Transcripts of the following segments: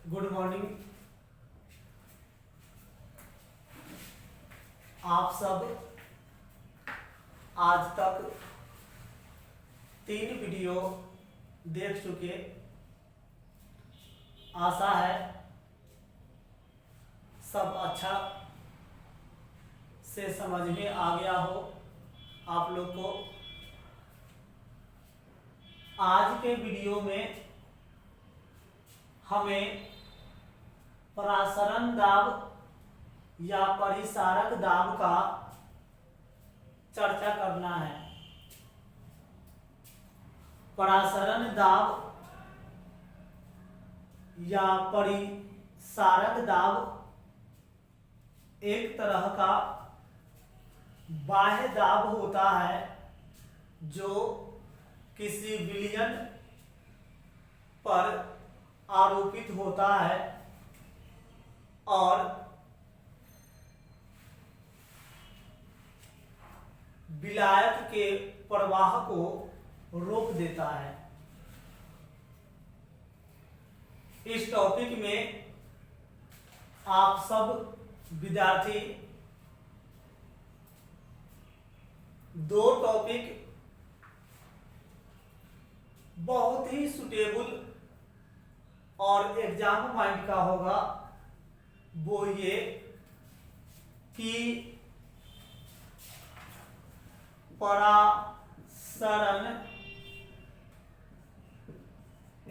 Good morning. आप सब आज तक 3 वीडियो देख चुके। आशा है सब अच्छा से समझ में आ गया हो आप लोग को। आज के वीडियो में हमें परासरण दाब या परिसारक दाब का चर्चा करना है। परासरण दाब या परिसारक दाब एक तरह का बाह्य दाब होता है जो किसी विलयन पर आरोपित होता है और विलायक के प्रवाह को रोक देता है। इस टॉपिक में आप सब विद्यार्थी 2 टॉपिक बहुत ही सुटेबल और एग्जाम माइंड का होगा। वो ये कि परासरण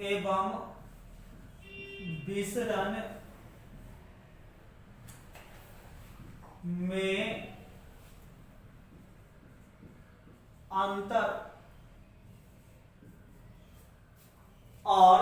एवं विसरण में अंतर और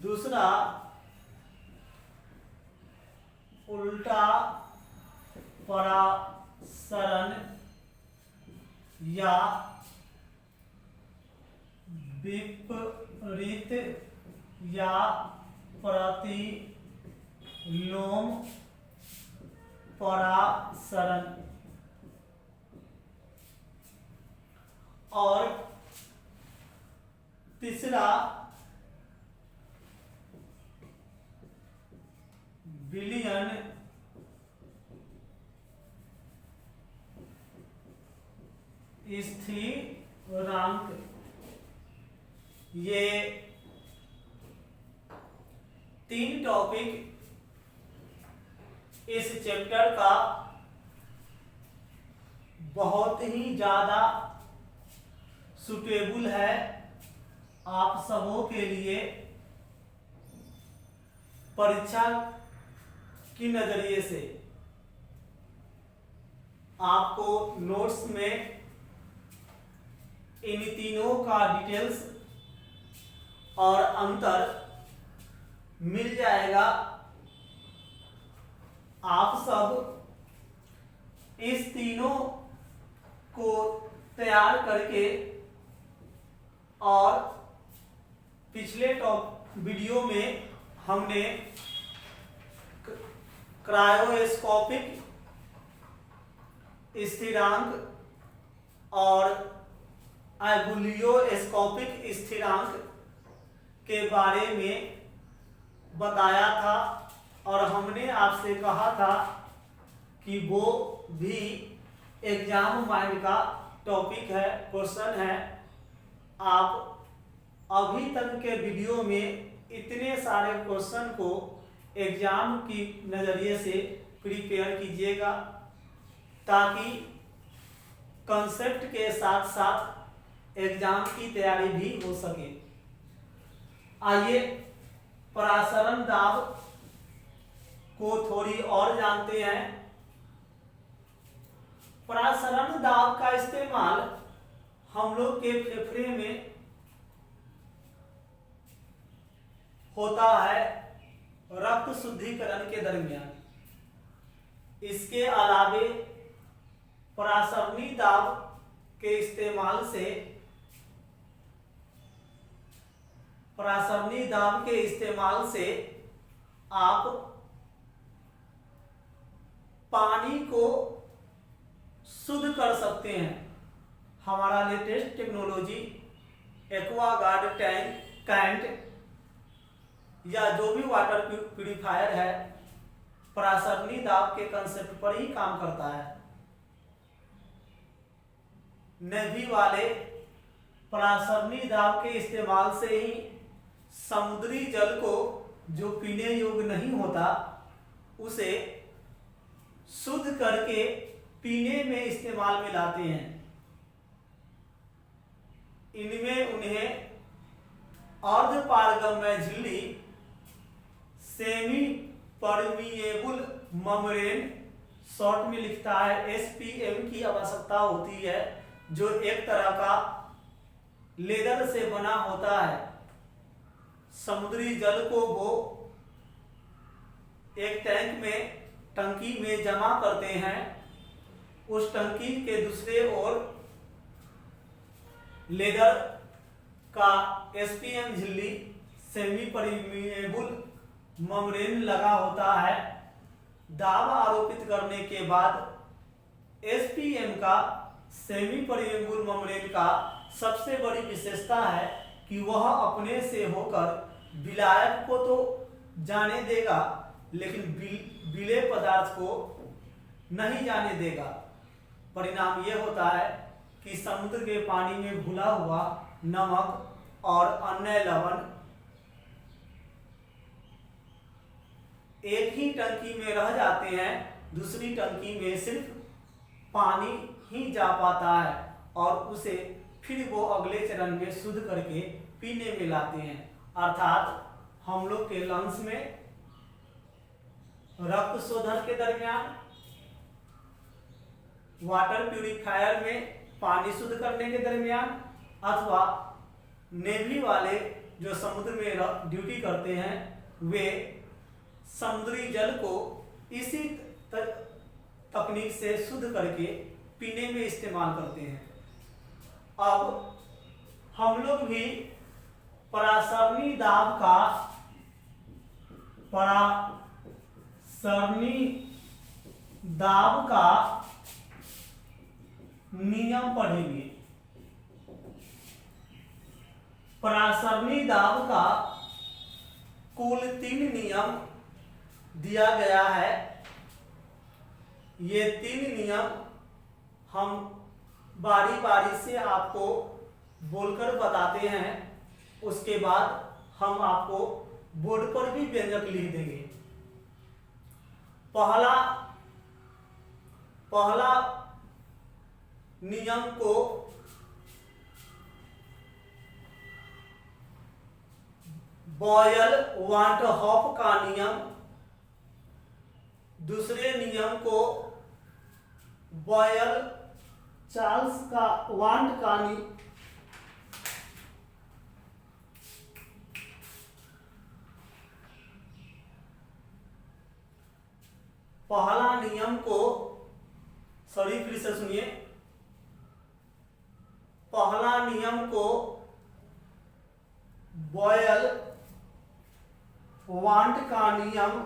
दूसरा उल्टा परासरण या विपरीत या प्रतिलोम परासरण और तीसरा विलयन स्थिरांक। ये 3 टॉपिक इस चैप्टर का बहुत ही ज्यादा सुटेबल है आप सबों के लिए। परीक्षा की नजरिए से आपको नोट्स में इन तीनों का डिटेल्स और अंतर मिल जाएगा। आप सब इस तीनों को तैयार करके और पिछले वीडियो में हमने क्रायोस्कोपिक स्थिरांक और एबुलियोस्कोपिक स्थिरांक के बारे में बताया था और हमने आपसे कहा था कि वो भी एग्जाम माइंड का टॉपिक है, क्वेश्चन है। आप अभी तक के वीडियो में इतने सारे क्वेश्चन को एग्जाम की नज़रिए से प्रिपेयर कीजिएगा ताकि कंसेप्ट के साथ साथ एग्जाम की तैयारी भी हो सके। आइए परासरण दाब को थोड़ी और जानते हैं। परासरण दाब का इस्तेमाल हम लोग के फेफड़े में होता है रक्त शुद्धिकरण के दरमियान। इसके अलावे परासरणी दाब के इस्तेमाल से आप पानी को शुद्ध कर सकते हैं। हमारा लेटेस्ट टेक्नोलॉजी एक्वागार्ड टैंक या जो भी वाटर प्यूरिफायर है परासरणी दाब के कंसेप्ट पर ही काम करता है। नेवी वाले परासरणी दाब के इस्तेमाल से ही समुद्री जल को जो पीने योग्य नहीं होता उसे शुद्ध करके पीने में इस्तेमाल में लाते हैं। इनमें उन्हें अर्धपारगम्य झिल्ली, सेमी परमिएबल मेम्ब्रेन, शॉर्ट में लिखता है SPM की आवश्यकता होती है, जो एक तरह का लेदर से बना होता है। समुद्री जल को वो एक टैंक में, टंकी में जमा करते हैं। उस टंकी के दूसरे ओर लेदर का SPM झिल्ली, सेमी परमिएबल मेम्ब्रेन लगा होता है। दाब आरोपित करने के बाद SPM का, सेमी परमिएबल मेम्ब्रेन का सबसे बड़ी विशेषता है कि वह अपने से होकर विलायक को तो जाने देगा लेकिन विलेय पदार्थ को नहीं जाने देगा। परिणाम यह होता है कि समुद्र के पानी में घुला हुआ नमक और अन्य लवण एक ही टंकी में रह जाते हैं, दूसरी टंकी में सिर्फ पानी ही जा पाता है और उसे फिर वो अगले चरण में शुद्ध करके पीने में लाते हैं। अर्थात हम लोग के लंग्स में रक्त शोधन के दरमियान, वाटर प्यूरिफायर में पानी शुद्ध करने के दरमियान, अथवा नेवी वाले जो समुद्र में ड्यूटी करते हैं वे समुद्री जल को इसी तकनीक से शुद्ध करके पीने में इस्तेमाल करते हैं। अब हम लोग भी परासरणी दाब का नियम पढ़ेंगे। परासरणी दाब का कुल 3 नियम दिया गया है। ये 3 नियम हम बारी बारी से आपको बोलकर बताते हैं, उसके बाद हम आपको बोर्ड पर भी व्यंजक लिख देंगे। पहला नियम को बॉयल-वांट-हॉफ का नियम, दूसरे नियम को बॉयल-चार्ल्स का वांट का नियम, पहला नियम को फिर से सुनिए। पहला नियम को बॉयल वांट का नियम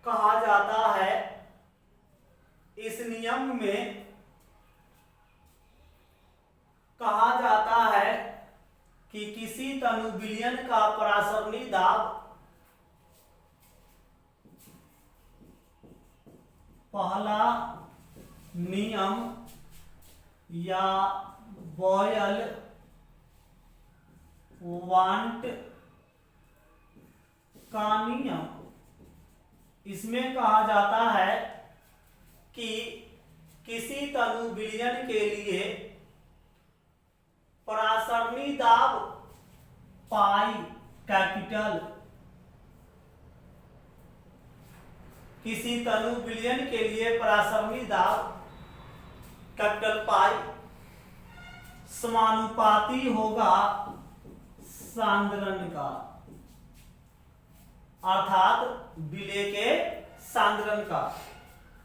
कहा जाता है। इस नियम में कहा जाता है कि किसी तनु विलयन का परासरणी दाब पहला नियम या बॉयल वांट का नियम, इसमें कहा जाता है कि किसी तनु विलयन के लिए परासरणी दाब पाई कैपिटल, किसी तनु विलयन के लिए परासरणी दाब कैपिटल पाई समानुपाती होगा सांद्रण का, अर्थात विलेय के सांद्रण का।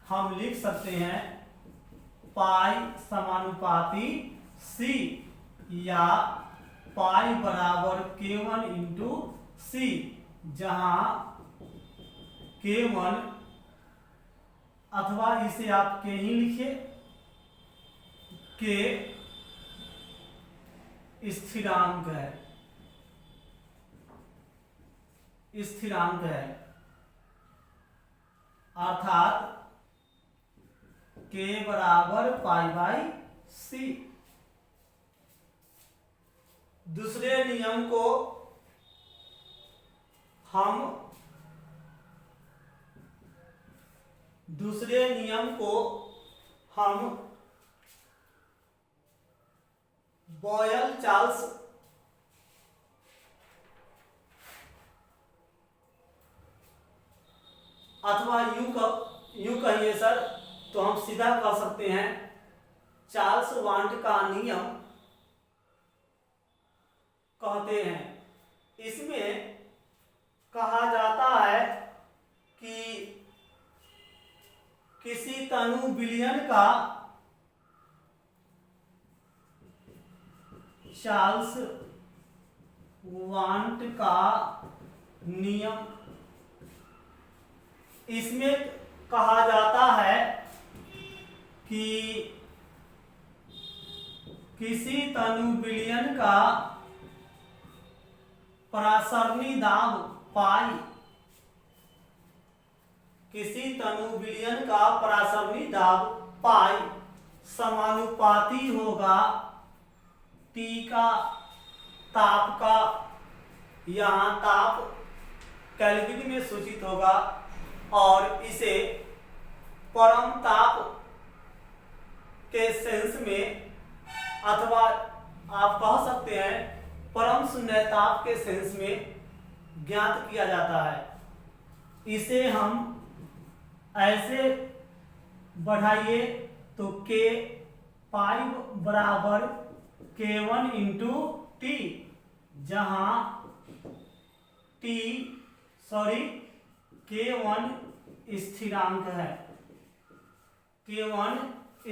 हम लिख सकते हैं पाई समानुपाती C या पाई बराबर K1 इंटू C, जहां K1 अथवा इसे आप K ही लिखिए, K स्थिरांक है स्थिरांक है, अर्थात k बराबर पाई बाई सी। दूसरे नियम को हम बॉयल-चार्ल्स अथवा यूं कहिए सर तो हम सीधा कह सकते हैं चार्ल्स वांट का नियम कहते हैं। इसमें कहा जाता है कि किसी तनु विलयन का चार्ल्स वांट का नियम, इसमें कहा जाता है कि किसी तनु विलयन का परासरणी दाब पाई, किसी तनु विलयन का परासरणी दाब पाई समानुपाती होगा T का ताप का, यहाँ ताप केल्विन में सूचित होगा और इसे परम ताप के सेंस में अथवा आप कह सकते हैं परम शून्य ताप के सेंस में ज्ञात किया जाता है। इसे हम ऐसे बढ़ाइए तो k पाई बराबर k1 इंटू टी, जहां k1 स्थिरांक है, k1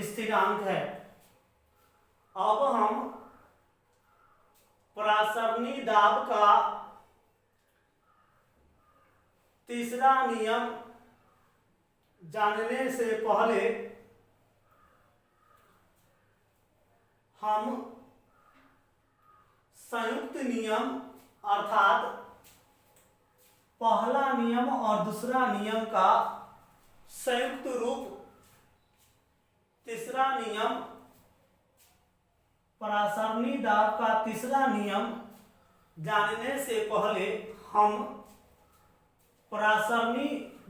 स्थिरांक है। अब हम परासरणी दाब का तीसरा नियम जानने से पहले हम संयुक्त नियम अर्थात पहला नियम और दूसरा नियम का संयुक्त रूप तीसरा नियम, परासरणी दाब का तीसरा नियम जानने से पहले हम परासरणी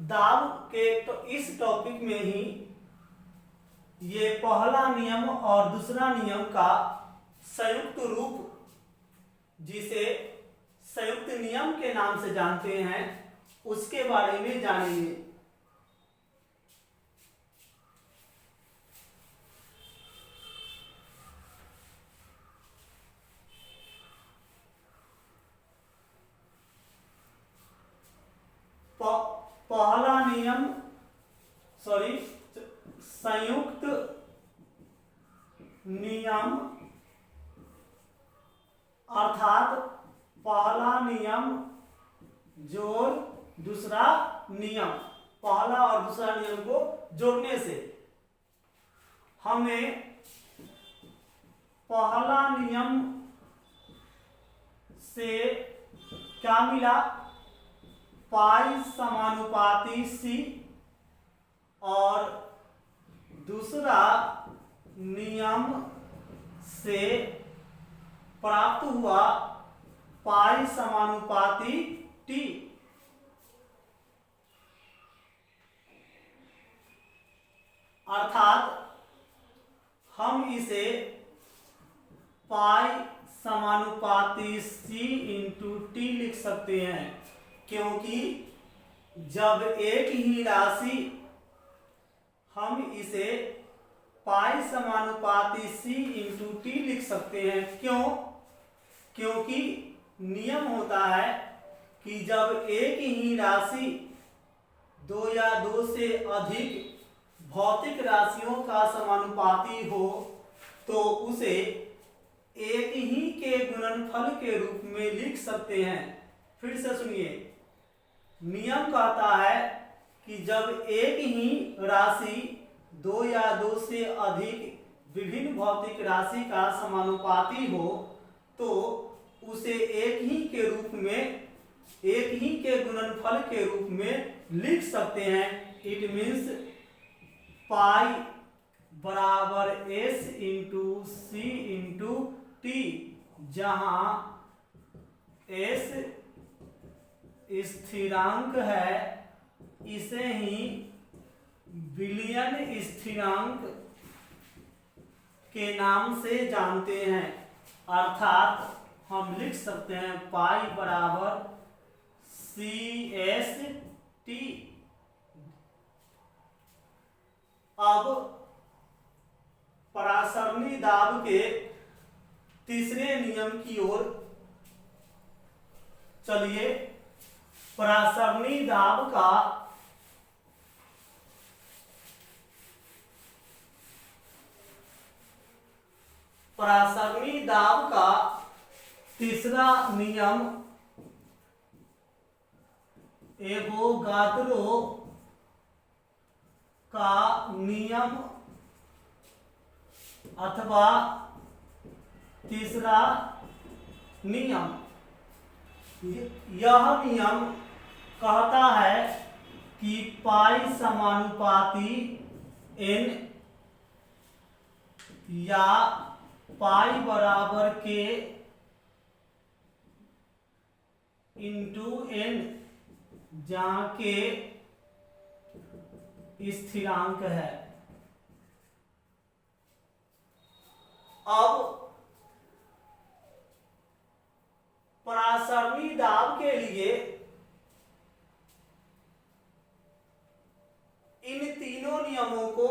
दाब के इस टॉपिक में ही ये पहला नियम और दूसरा नियम का संयुक्त रूप, जिसे संयुक्त नियम के नाम से जानते हैं, उसके बारे में जानेंगे। पहला नियम संयुक्त नियम अर्थात पहला नियम जोड़ दूसरा नियम, पहला और दूसरा नियम को जोड़ने से हमें पहला नियम से क्या मिला, पाई समानुपाती सी, और दूसरा नियम से प्राप्त हुआ पाई समानुपाती टी। अर्थात हम इसे पाई समानुपाती सी इंटू टी लिख सकते हैं, क्योंकि जब एक ही राशि हम इसे पाई समानुपाती सी इंटू टी लिख सकते हैं। क्यों? क्योंकि नियम होता है कि जब एक ही राशि दो या दो से अधिक भौतिक राशियों का समानुपाती हो तो उसे एक ही के गुणनफल के रूप में लिख सकते हैं। फिर से सुनिए, नियम कहता है कि जब एक ही राशि दो या दो से अधिक विभिन्न भौतिक राशि का समानुपाती हो तो उसे एक ही के रूप में एक ही के गुणनफल के रूप में लिख सकते हैं। इट मीन्स पाई बराबर एस इंटू सी इंटू टी, जहां एस स्थिरांक है, इसे ही विलियन स्थिरांक के नाम से जानते हैं। अर्थात हम लिख सकते हैं पाई बराबर सी एस टी। अब परासरणी दाब के तीसरे नियम की ओर चलिए। परासरणी दाब का तीसरा नियम एवोगाद्रो का नियम अथवा तीसरा नियम, यह नियम कहता है कि पाई समानुपाती n या पाई बराबर के इंटू n, जहां के स्थिरांक है। अब परासरणी दाब के लिए इन तीनों नियमों को,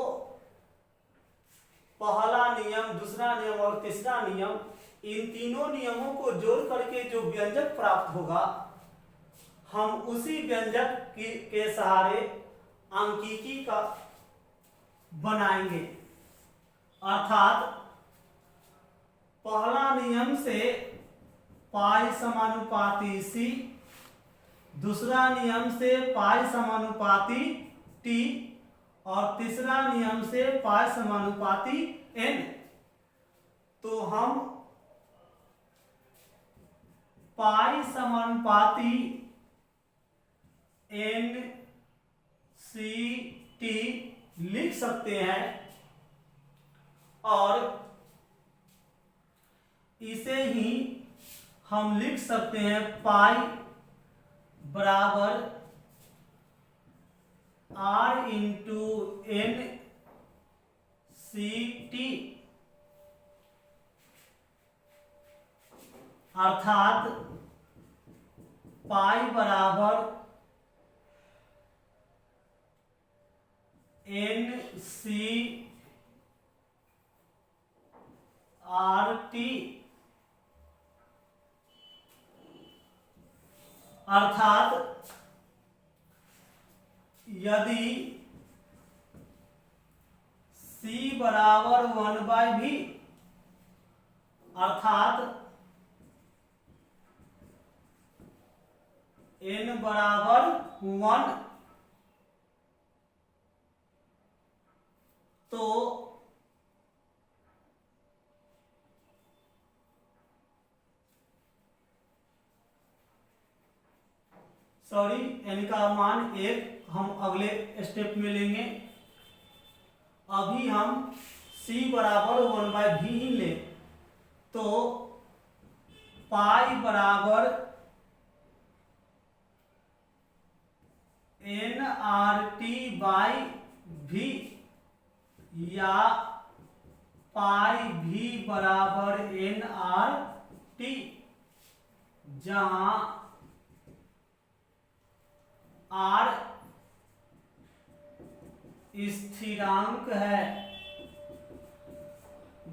पहला नियम, दूसरा नियम और तीसरा नियम, इन तीनों नियमों को जोड़ करके जो व्यंजक प्राप्त होगा, हम उसी व्यंजक के सहारे अंकीकी का बनाएंगे। अर्थात पहला नियम से पाई समानुपाती सी, दूसरा नियम से पाई समानुपाती टी और तीसरा नियम से पाई समानुपाती n। तो हम पाई समानुपाती n सी टी लिख सकते हैं और इसे ही हम लिख सकते हैं पाई बराबर r into n C T. अर्थात पाई बराबर n सी आर टी। अर्थात यदि c बराबर 1/v, अर्थात n बराबर 1, तो n का मान 1 हम अगले स्टेप में लेंगे। अभी हम c बराबर 1/v ही ले, तो पाई बराबर n R T by v या पाई v बराबर n आर टी, जहां r स्थिरांक है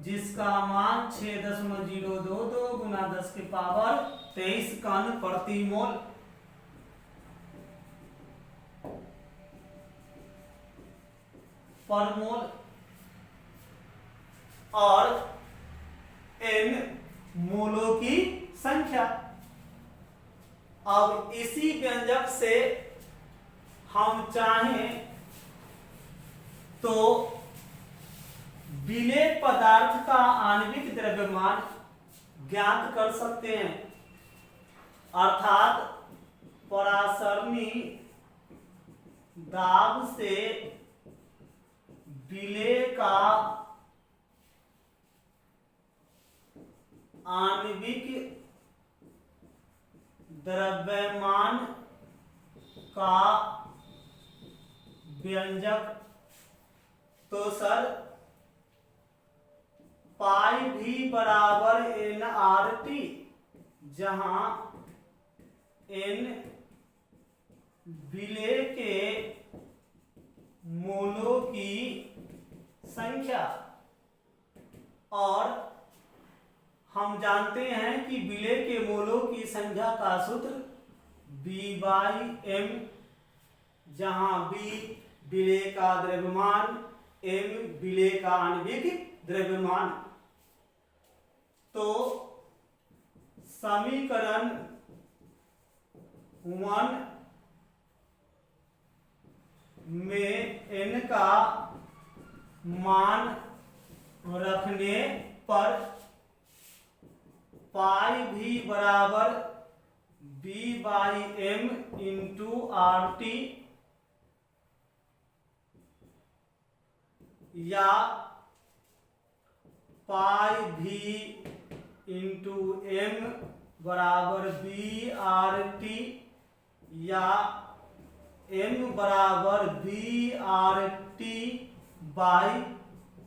जिसका मान 6.022 गुना 10 के पावर 23 कण प्रति मोल पर मोल और n मोलों की संख्या। अब इसी व्यंजक से हम चाहें तो विलेय पदार्थ का आणविक द्रव्यमान ज्ञात कर सकते हैं। अर्थात परासरणी दाब से विलेय का आणविक द्रव्यमान का व्यंजक। तो सर पाई भी बराबर nRT, जहां n विलेय के मोलों की संख्या, और हम जानते हैं कि विलेय के मोलों की संख्या का सूत्र B/m, जहां B विलेय का द्रव्यमान, m विलेय का आणविक द्रव्यमान। तो समीकरण 1 में n का मान रखने पर पाई भी बराबर B/m इंटू RT, या पाई भी इंटू m बराबर BRT, या m बराबर BRT बाई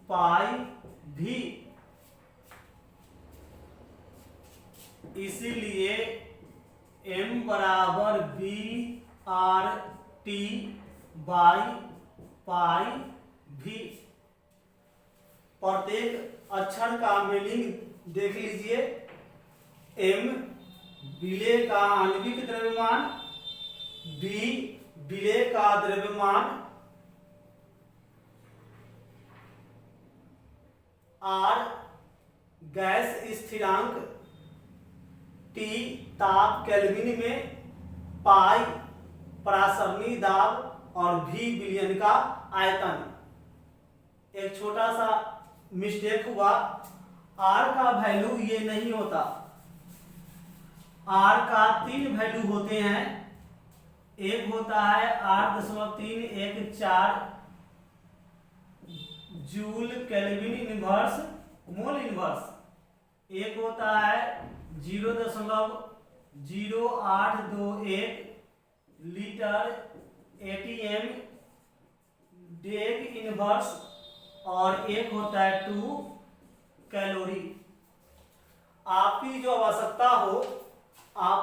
पाई भी। इसीलिए m बराबर BRT बाई पाई भी। प्रत्येक अक्षर का मीनिंग देख लीजिए। m विलेय का आणविक द्रव्यमान, b विलेय का द्रव्यमान, r गैस स्थिरांक, T ताप केल्विन में, पाई परासरणी दाब और v विलयन का आयतन। एक छोटा सा मिस्टेक हुआ, r का वैल्यू ये नहीं होता। r का 3 वैल्यू होते हैं। एक होता है 8.314 joule kelvin inverse mole inverse. एक होता है 0.0821 लीटर ATM डेग इनवर्स, और एक होता है 2 कैलोरी। आपकी जो आवश्यकता हो आप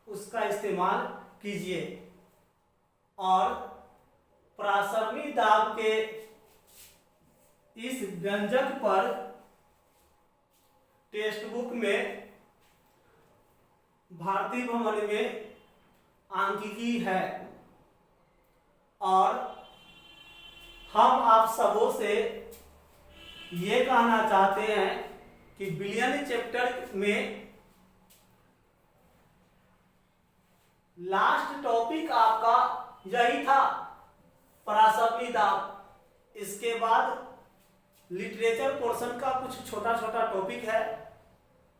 उसका इस्तेमाल कीजिए। और परासरणी दाब के इस व्यंजक पर टेक्स्ट बुक में भारतीय भवन में आंकिकी है, और हम आप सबों से ये कहना चाहते हैं कि विलयन चैप्टर में लास्ट टॉपिक आपका यही था, परासरणी दाब। इसके बाद लिटरेचर पोर्शन का कुछ छोटा छोटा टॉपिक है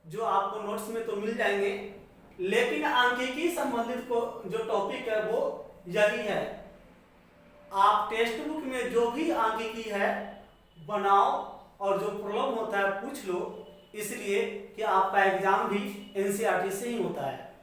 जो आपको नोट्स में तो मिल जाएंगे, लेकिन आंकिकी संबंधित को जो टॉपिक है वो यही है। आप टेक्स्ट बुक में जो भी आंकिकी है बनाओ, और जो प्रॉब्लम होता है पूछ लो, इसलिए कि आपका एग्जाम भी NCERT से ही होता है।